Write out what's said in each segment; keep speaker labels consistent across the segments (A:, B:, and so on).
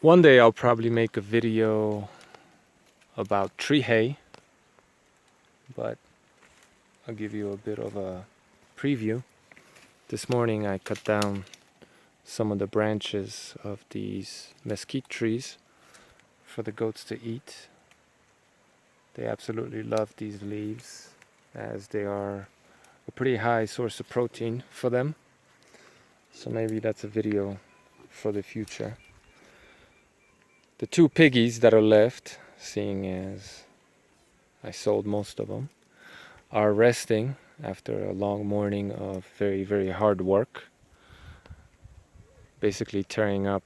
A: One day I'll probably make a video about tree hay, but I'll give you a bit of a preview. This morning I cut down some of the branches of these mesquite trees for the goats to eat. They absolutely love these leaves, as they are a pretty high source of protein for them. So maybe that's a video for the future. The two piggies that are left, seeing as I sold most of them, are resting after a long morning of very, very hard work. Basically tearing up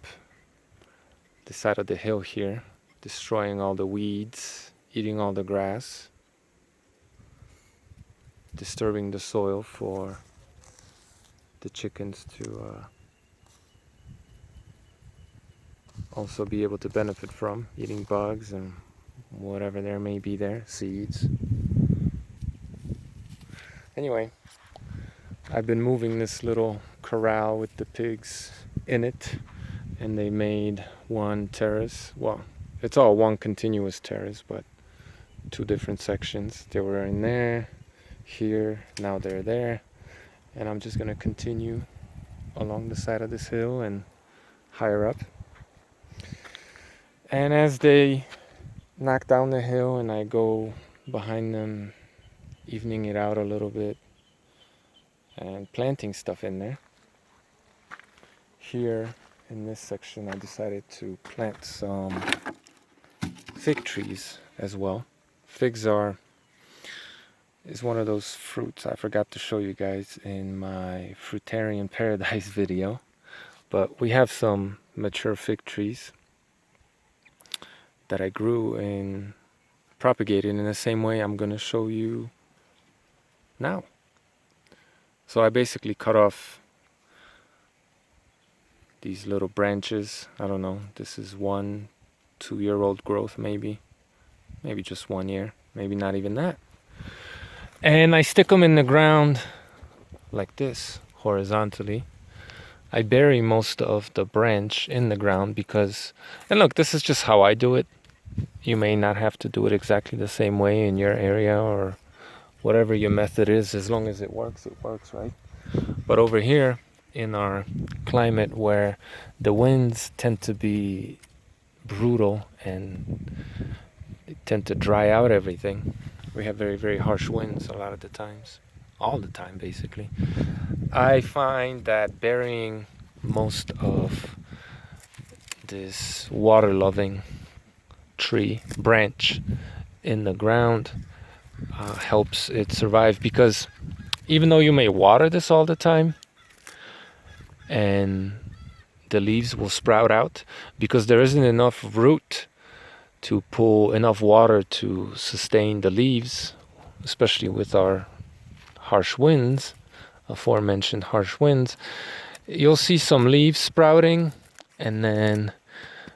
A: the side of the hill here, destroying all the weeds, eating all the grass, disturbing the soil for the chickens to also be able to benefit from, eating bugs and whatever there may be there, seeds. Anyway, I've been moving this little corral with the pigs in it, and they made one terrace. Well, it's all one continuous terrace, but two different sections. They were in there, here, now they're there, and I'm just gonna continue along the side of this hill and higher up. And as they knock down the hill and I go behind them, evening it out a little bit and planting stuff in there. Here in this section I decided to plant some fig trees as well. Figs is one of those fruits I forgot to show you guys in my Fruitarian Paradise video. But we have some mature fig trees that I grew and propagated in the same way I'm going to show you now. So I basically cut off these little branches. I don't know, this is 1-2-year-old growth, maybe just 1 year, maybe not even that. And I stick them in the ground like this, horizontally. I bury most of the branch in the ground because, and look, this is just how I do it. You may not have to do it exactly the same way in your area, or whatever your method is. As long as it works, right? But over here in our climate where the winds tend to be brutal and they tend to dry out everything, we have very, very harsh winds a lot of the times, all the time basically. I find that burying most of this water-loving tree branch in the ground helps it survive, because even though you may water this all the time and the leaves will sprout out, because there isn't enough root to pull enough water to sustain the leaves, especially with our harsh winds, aforementioned harsh winds, you'll see some leaves sprouting and then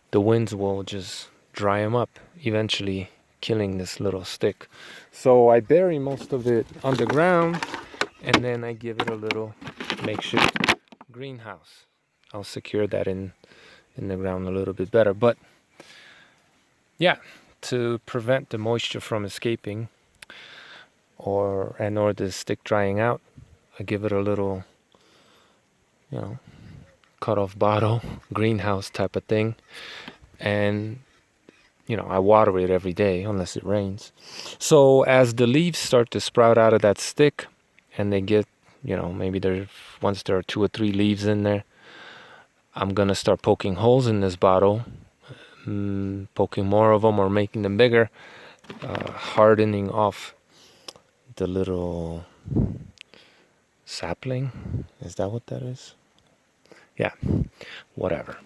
A: the winds will just dry them up, eventually killing this little stick. So I bury most of it underground and then I give it a little makeshift greenhouse. I'll secure that in the ground a little bit better. But yeah, to prevent the moisture from escaping or the stick drying out, I give it a little, cut off bottle, greenhouse type of thing. And I water it every day unless it rains. So as the leaves start to sprout out of that stick and they get, maybe once there are 2 or 3 leaves in there, I'm going to start poking holes in this bottle, poking more of them or making them bigger, hardening off the little sapling. Is that what that is? Yeah, whatever.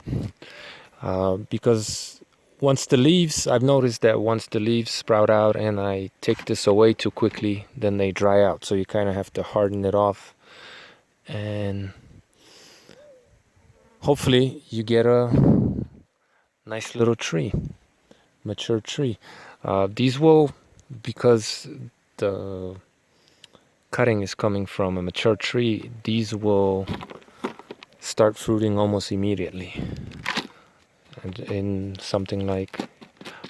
A: Because I've noticed that once the leaves sprout out and I take this away too quickly, then they dry out. So you kind of have to harden it off. And hopefully you get a nice little tree, mature tree. These will, because the cutting is coming from a mature tree, these will start fruiting almost immediately. in something like,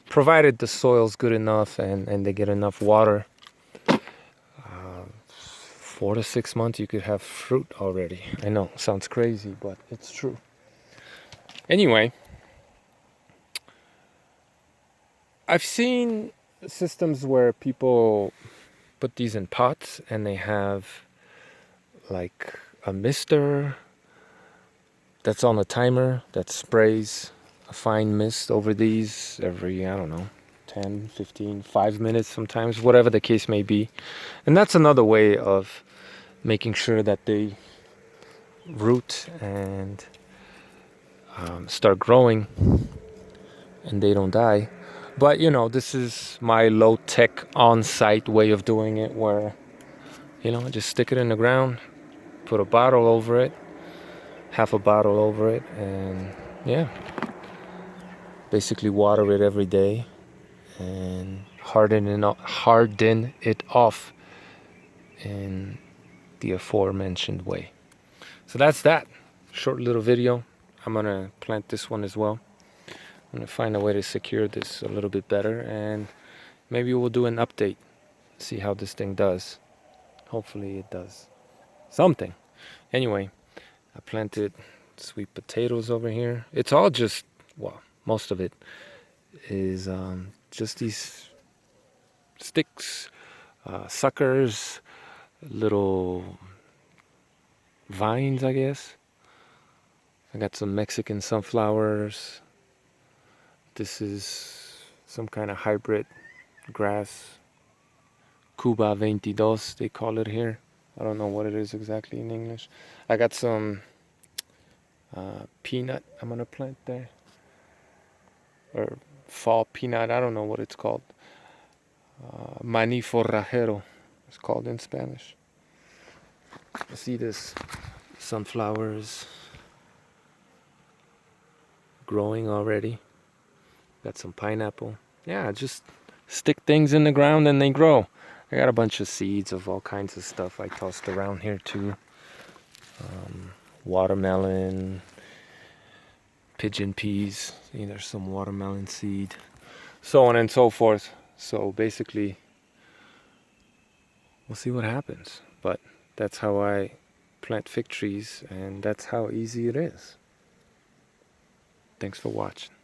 A: provided the soil's good enough and they get enough water, 4 to 6 months you could have fruit already. I know, sounds crazy, but it's true. Anyway, I've seen systems where people put these in pots and they have like a mister that's on a timer that sprays a fine mist over these every, I don't know, 10, 15, 5 minutes sometimes, whatever the case may be. And that's another way of making sure that they root and start growing and they don't die. But this is my low-tech on-site way of doing it, where just stick it in the ground, put a bottle over it, half a bottle over it, and yeah, basically water it every day and harden it off in the aforementioned way. So that's that short little video. I'm gonna plant this one as well. I'm gonna find a way to secure this a little bit better, and maybe we'll do an update, see how this thing does. Hopefully it does something. Anyway, I planted sweet potatoes over here. It's all just, well, most of it is just these sticks, suckers, little vines, I guess. I got some Mexican sunflowers. This is some kind of hybrid grass, Cuba 22, they call it here. I don't know what it is exactly in English. I got some peanut I'm gonna plant there, or fall peanut, I don't know what it's called. Maní forrajero, it's called in Spanish. I see this sunflowers growing already. Got some pineapple. Yeah, just stick things in the ground and they grow. I got a bunch of seeds of all kinds of stuff I tossed around here too. Watermelon, pigeon peas. See, there's some watermelon seed, so on and so forth. So basically, we'll see what happens. But that's how I plant fig trees, and that's how easy it is. Thanks for watching.